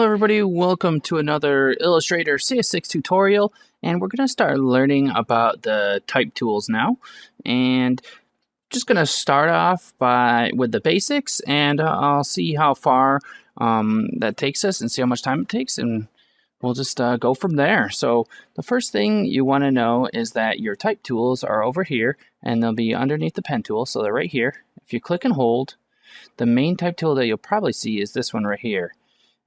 everybody, welcome to another Illustrator CS6 tutorial, and we're going to start learning about the type tools now. And just going to start off with the basics, and I'll see how far that takes us and see how much time it takes, and we'll just go from there. So the first thing you want to know is that your type tools are over here, and they'll be underneath the pen tool, so they're right here. If you click and hold, the main type tool that you'll probably see is this one right here.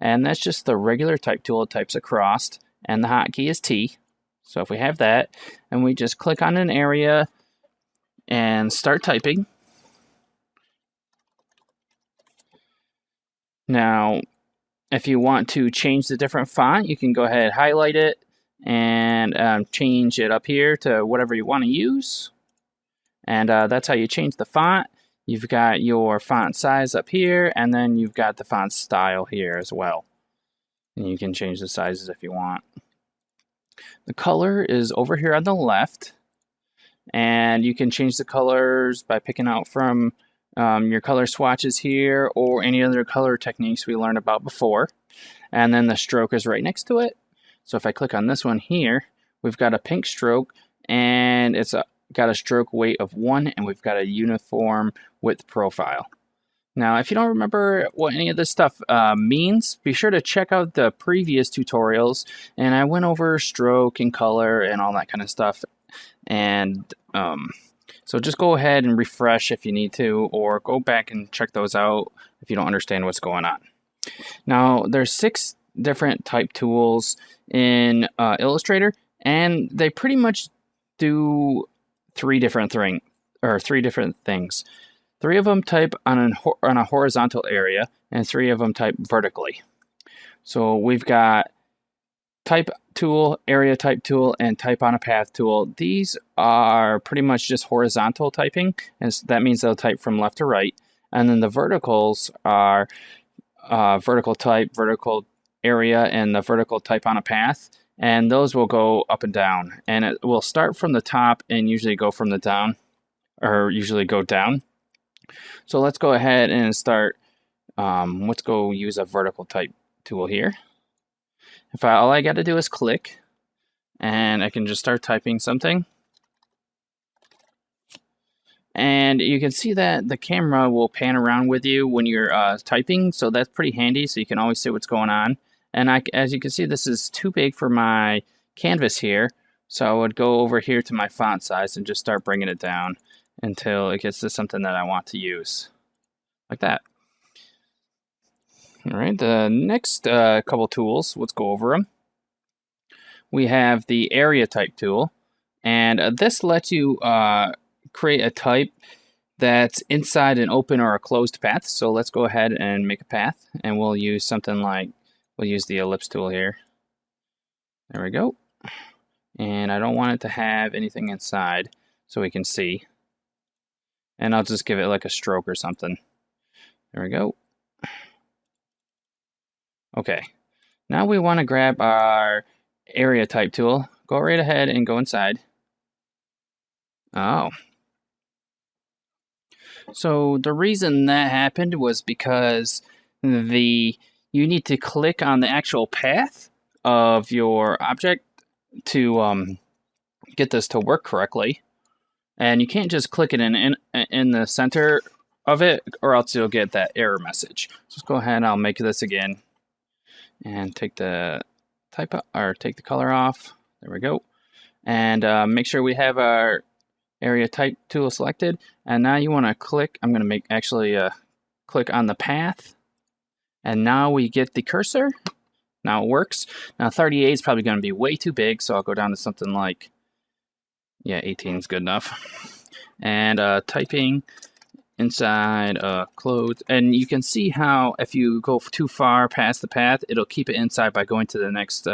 And that's just the regular type tool, it types across, and the hotkey is T. So if we have that, and we just click on an area and start typing. Now, if you want to change the different font, you can go ahead, highlight it, and change it up here to whatever you want to use. And that's how you change the font. You've got your font size up here, and then you've got the font style here as well. And you can change the sizes if you want. The color is over here on the left, and you can change the colors by picking out from your color swatches here or any other color techniques we learned about before. And then the stroke is right next to it. So if I click on this one here, we've got a pink stroke, and it's got a stroke weight of 1, and we've got a uniform width profile. Now, if you don't remember what any of this stuff means, be sure to check out the previous tutorials, and I went over stroke and color and all that kind of stuff. And so just go ahead and refresh if you need to, or go back and check those out if you don't understand what's going on. Now, there's 6 different type tools in Illustrator, and they pretty much do 3 different things. 3 of them type on a horizontal area, and 3 of them type vertically. So we've got type tool, area type tool, and type on a path tool. These are pretty much just horizontal typing, and that means they'll type from left to right. And then the verticals are vertical type, vertical area, and the vertical type on a path. And those will go up and down, and it will start from the top and usually go from the down, or usually go down. So let's go ahead and start. Let's go use a vertical type tool here. All I got to do is click, and I can just start typing something. And you can see that the camera will pan around with you when you're typing, so that's pretty handy, so you can always see what's going on. And as you can see, this is too big for my canvas here, so I would go over here to my font size and just start bringing it down until it gets to something that I want to use, like that. All right, the next couple tools, let's go over them. We have the area type tool, and this lets you create a type that's inside an open or a closed path. So let's go ahead and make a path, and we'll use something like, we'll use the ellipse tool here. There we go. And I don't want it to have anything inside so we can see. And I'll just give it like a stroke or something. There we go. Okay. Now we want to grab our area type tool. Go right ahead and go inside. Oh. So the reason that happened was because you need to click on the actual path of your object to get this to work correctly. And you can't just click it in the center of it, or else you'll get that error message. So let's go ahead and I'll make this again. And take the take the color off. There we go. And make sure we have our area type tool selected. And now you want to click. I'm going to click on the path. And now we get the cursor. Now it works. Now 38 is probably going to be way too big, so I'll go down to something like, yeah, 18 is good enough. And typing inside closed. And you can see how if you go too far past the path, it'll keep it inside by going to the next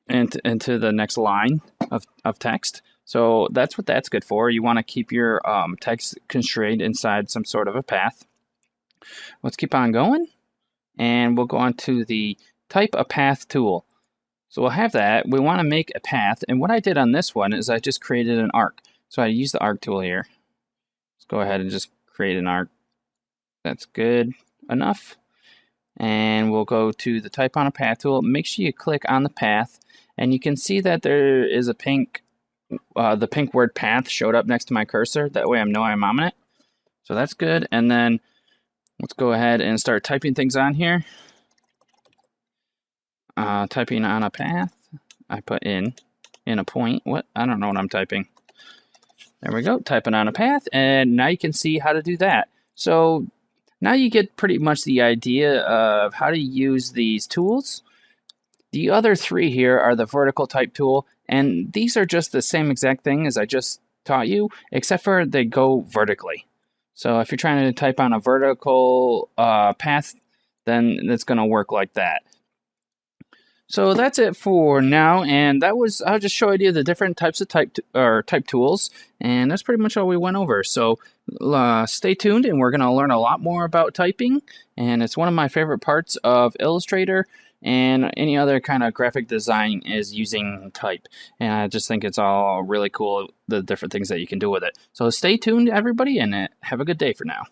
into the next line of text. So that's what that's good for. You want to keep your text constrained inside some sort of a path. Let's keep on going, and we'll go on to the type a path tool. So we'll have that. We want to make a path, and what I did on this one is I just created an arc. So I use the arc tool here. Let's go ahead and just create an arc. That's good enough. and we'll go to the type on a path tool. Make sure you click on the path, and you can see that there is a pink, the pink word path showed up next to my cursor. That way I know I'm on it. So that's good. And then let's go ahead and start typing things on here. Typing on a path. I put in a point. What? I don't know what I'm typing. There we go. Typing on a path, and now you can see how to do that. So now you get pretty much the idea of how to use these tools. The other three here are the vertical type tool, and these are just the same exact thing as I just taught you, except for they go vertically. So if you're trying to type on a vertical path, then it's going to work like that. So that's it for now, and I'll just show you the different types of type tools, and that's pretty much all we went over. So stay tuned, and we're going to learn a lot more about typing, and it's one of my favorite parts of Illustrator, and any other kind of graphic design is using type, and I just think it's all really cool, the different things that you can do with it. So stay tuned, everybody, and have a good day for now.